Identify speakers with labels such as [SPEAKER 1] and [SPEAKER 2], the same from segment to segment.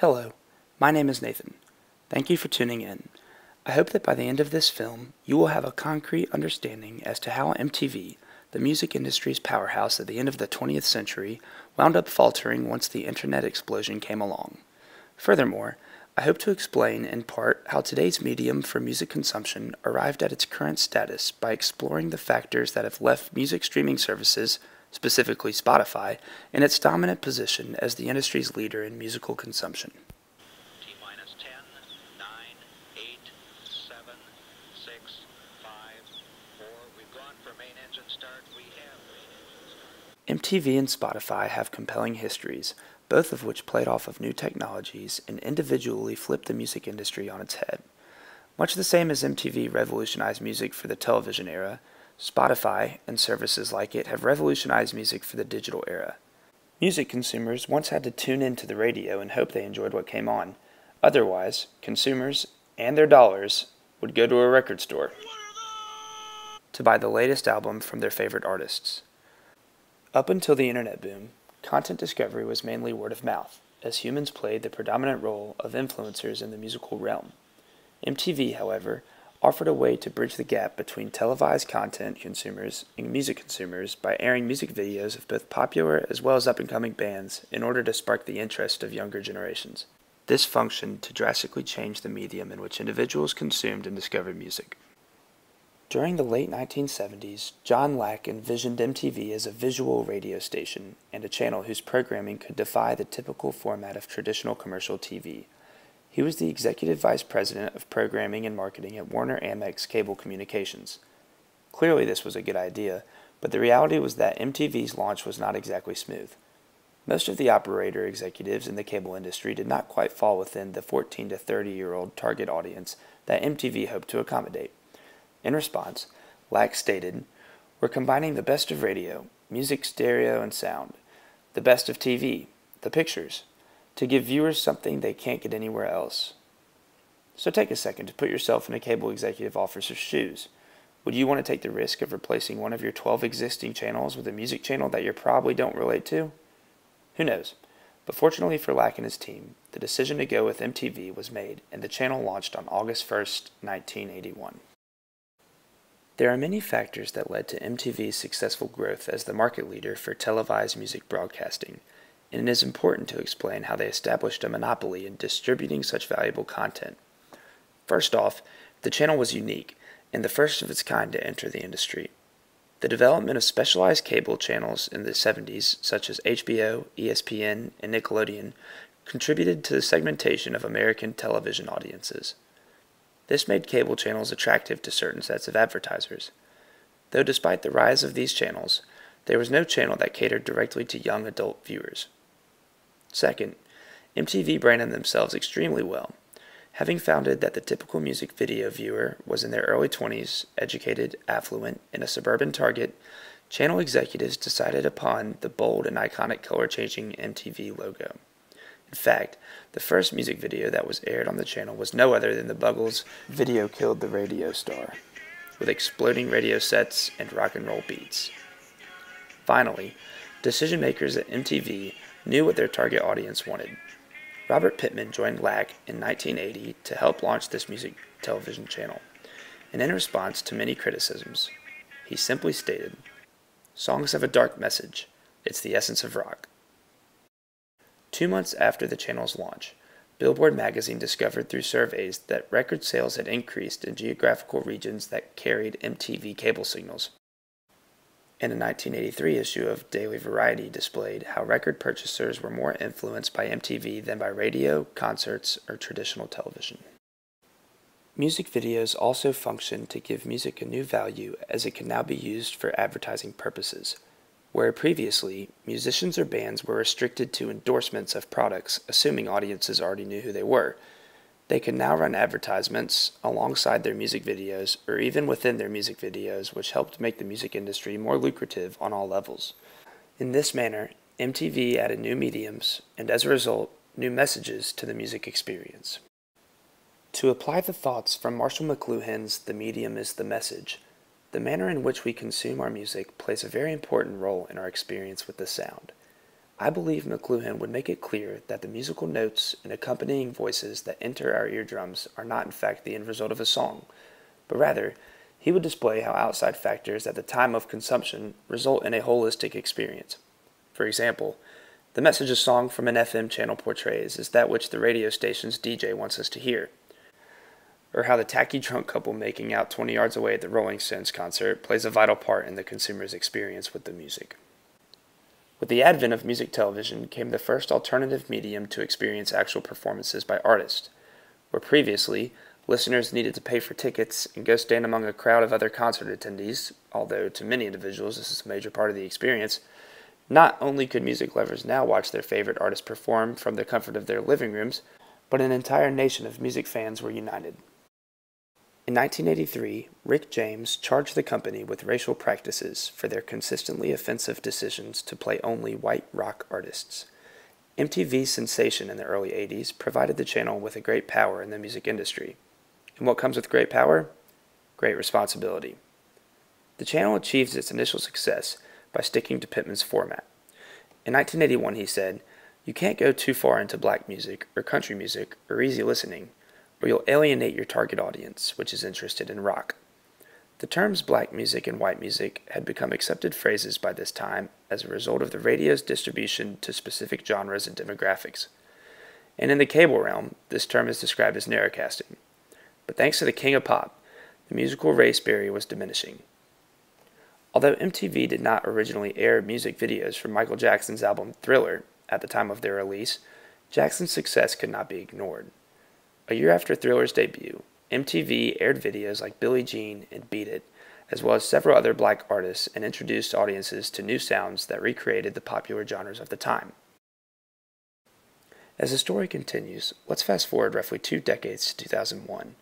[SPEAKER 1] Hello, my name is Nathan. Thank you for tuning in. I hope that by the end of this film, you will have a concrete understanding as to how MTV, the music industry's powerhouse at the end of the 20th century, wound up faltering once the internet explosion came along. Furthermore, I hope to explain in part how today's medium for music consumption arrived at its current status by exploring the factors that have left music streaming services, specifically Spotify, in its dominant position as the industry's leader in musical consumption.
[SPEAKER 2] T-minus 10, 9, 8, 7, 6, 5, 4. We've gone for main engine start. We have main engine start.
[SPEAKER 1] MTV and Spotify have compelling histories, both of which played off of new technologies and individually flipped the music industry on its head. Much the same as MTV revolutionized music for the television era, Spotify and services like it have revolutionized music for the digital era. Music consumers once had to tune into the radio and hope they enjoyed what came on. Otherwise, consumers and their dollars would go to a record store to buy the latest album from their favorite artists. Up until the internet boom, content discovery was mainly word of mouth, as humans played the predominant role of influencers in the musical realm. MTV, however, offered a way to bridge the gap between televised content consumers and music consumers by airing music videos of both popular as well as up-and-coming bands in order to spark the interest of younger generations. This functioned to drastically change the medium in which individuals consumed and discovered music. During the late 1970s, John Lack envisioned MTV as a visual radio station and a channel whose programming could defy the typical format of traditional commercial TV. He was the executive vice president of programming and marketing at Warner Amex Cable Communications. Clearly this was a good idea, but the reality was that MTV's launch was not exactly smooth. Most of the operator executives in the cable industry did not quite fall within the 14 to 30-year-old target audience that MTV hoped to accommodate. In response, Lack stated, "We're combining the best of radio, music, stereo, and sound, the best of TV, the pictures, to give viewers something they can't get anywhere else." So take a second to put yourself in a cable executive officer's shoes. Would you want to take the risk of replacing one of your 12 existing channels with a music channel that you probably don't relate to? Who knows? But fortunately for Lack and his team, the decision to go with MTV was made and the channel launched on August 1st, 1981. There are many factors that led to MTV's successful growth as the market leader for televised music broadcasting, and it is important to explain how they established a monopoly in distributing such valuable content. First off, the channel was unique and the first of its kind to enter the industry. The development of specialized cable channels in the 70s, such as HBO, ESPN, and Nickelodeon, contributed to the segmentation of American television audiences. This made cable channels attractive to certain sets of advertisers. Though despite the rise of these channels, there was no channel that catered directly to young adult viewers. Second, MTV branded themselves extremely well. Having founded that the typical music video viewer was in their early 20s, educated, affluent, and a suburban target, channel executives decided upon the bold and iconic color-changing MTV logo. In fact, the first music video that was aired on the channel was no other than the Buggles' "Video Killed the Radio Star," with exploding radio sets and rock and roll beats. Finally, decision-makers at MTV knew what their target audience wanted. Robert Pittman joined Lack in 1980 to help launch this music television channel, and in response to many criticisms, he simply stated, "Songs have a dark message. It's the essence of rock." 2 months after the channel's launch, Billboard magazine discovered through surveys that record sales had increased in geographical regions that carried MTV cable signals. And a 1983 issue of Daily Variety displayed how record purchasers were more influenced by MTV than by radio, concerts, or traditional television. Music videos also functioned to give music a new value as it can now be used for advertising purposes, where previously, musicians or bands were restricted to endorsements of products, assuming audiences already knew who they were. They can now run advertisements alongside their music videos or even within their music videos, which helped make the music industry more lucrative on all levels. In this manner, MTV added new mediums and, as a result, new messages to the music experience. To apply the thoughts from Marshall McLuhan's "The Medium is the Message," the manner in which we consume our music plays a very important role in our experience with the sound. I believe McLuhan would make it clear that the musical notes and accompanying voices that enter our eardrums are not in fact the end result of a song, but rather he would display how outside factors at the time of consumption result in a holistic experience. For example, the message a song from an FM channel portrays is that which the radio station's DJ wants us to hear, or how the tacky drunk couple making out 20 yards away at the Rolling Stones concert plays a vital part in the consumer's experience with the music. With the advent of music television came the first alternative medium to experience actual performances by artists, where previously listeners needed to pay for tickets and go stand among a crowd of other concert attendees, although to many individuals this is a major part of the experience. Not only could music lovers now watch their favorite artists perform from the comfort of their living rooms, but an entire nation of music fans were united. In 1983, Rick James charged the company with racial practices for their consistently offensive decisions to play only white rock artists. MTV's sensation in the early 80s provided the channel with a great power in the music industry. And what comes with great power? Great responsibility. The channel achieved its initial success by sticking to Pittman's format. In 1981, he said, "You can't go too far into black music or country music or easy listening, or you'll alienate your target audience, which is interested in rock." The terms black music and white music had become accepted phrases by this time as a result of the radio's distribution to specific genres and demographics. And in the cable realm, this term is described as narrowcasting. But thanks to the king of pop, the musical race barrier was diminishing. Although MTV did not originally air music videos for Michael Jackson's album Thriller at the time of their release, Jackson's success could not be ignored. A year after Thriller's debut, MTV aired videos like Billie Jean and Beat It, as well as several other black artists, and introduced audiences to new sounds that recreated the popular genres of the time. As the story continues, let's fast forward roughly 2 decades to 2001.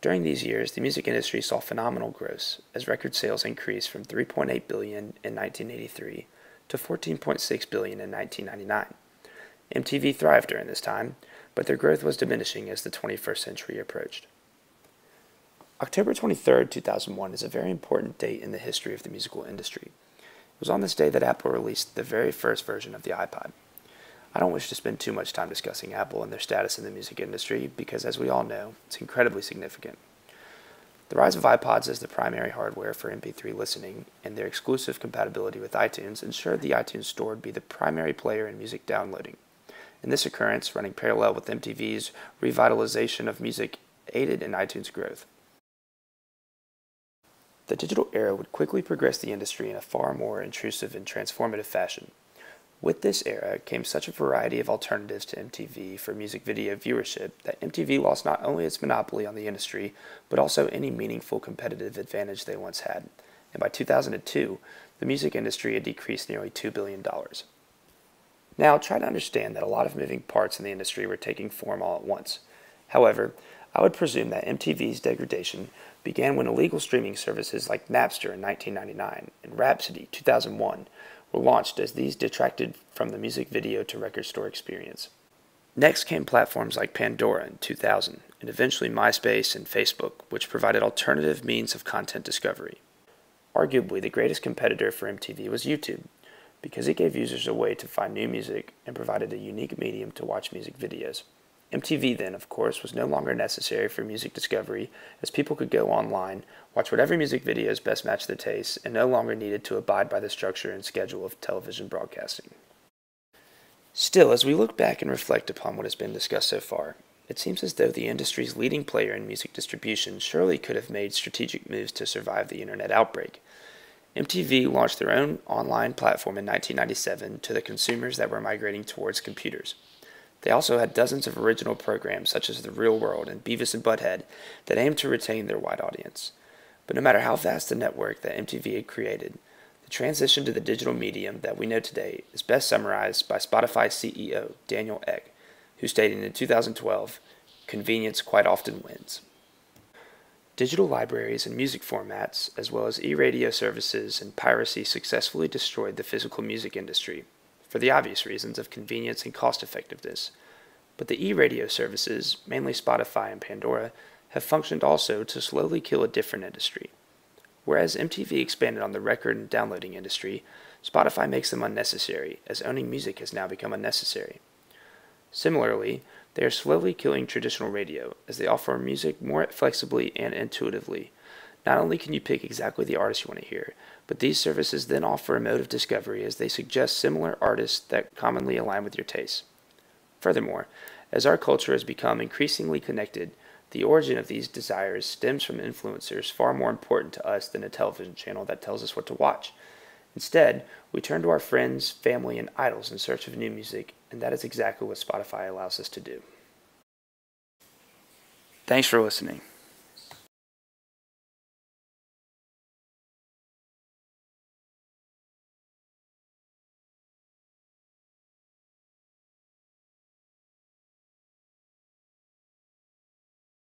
[SPEAKER 1] During these years, the music industry saw phenomenal growth as record sales increased from $3.8 billion in 1983 to $14.6 billion in 1999. MTV thrived during this time, but their growth was diminishing as the 21st century approached. October 23, 2001 is a very important date in the history of the musical industry. It was on this day that Apple released the very first version of the iPod. I don't wish to spend too much time discussing Apple and their status in the music industry because, as we all know, it's incredibly significant. The rise of iPods as the primary hardware for MP3 listening and their exclusive compatibility with iTunes ensured the iTunes Store would be the primary player in music downloading. And this occurrence, running parallel with MTV's revitalization of music, aided in iTunes' growth. The digital era would quickly progress the industry in a far more intrusive and transformative fashion. With this era came such a variety of alternatives to MTV for music video viewership that MTV lost not only its monopoly on the industry, but also any meaningful competitive advantage they once had. And by 2002, the music industry had decreased nearly $2 billion. Now, try to understand that a lot of moving parts in the industry were taking form all at once. However, I would presume that MTV's degradation began when illegal streaming services like Napster in 1999 and Rhapsody 2001 were launched, as these detracted from the music video to record store experience. Next came platforms like Pandora in 2000 and eventually MySpace and Facebook, which provided alternative means of content discovery. Arguably, the greatest competitor for MTV was YouTube, because it gave users a way to find new music and provided a unique medium to watch music videos. MTV then, of course, was no longer necessary for music discovery, as people could go online, watch whatever music videos best matched their tastes, and no longer needed to abide by the structure and schedule of television broadcasting. Still, as we look back and reflect upon what has been discussed so far, it seems as though the industry's leading player in music distribution surely could have made strategic moves to survive the internet outbreak. MTV launched their own online platform in 1997 to the consumers that were migrating towards computers. They also had dozens of original programs such as The Real World and Beavis and Butthead that aimed to retain their wide audience. But no matter how vast the network that MTV had created, the transition to the digital medium that we know today is best summarized by Spotify CEO Daniel Ek, who stated in 2012, "Convenience quite often wins." Digital libraries and music formats, as well as e-radio services and piracy, successfully destroyed the physical music industry, for the obvious reasons of convenience and cost-effectiveness. But the e-radio services, mainly Spotify and Pandora, have functioned also to slowly kill a different industry. Whereas MTV expanded on the record and downloading industry, Spotify makes them unnecessary, as owning music has now become unnecessary. Similarly, they are slowly killing traditional radio, as they offer music more flexibly and intuitively. Not only can you pick exactly the artist you want to hear, but these services then offer a mode of discovery as they suggest similar artists that commonly align with your tastes. Furthermore, as our culture has become increasingly connected, the origin of these desires stems from influencers far more important to us than a television channel that tells us what to watch. Instead, we turn to our friends, family, and idols in search of new music, and that is exactly what Spotify allows us to do. Thanks for listening.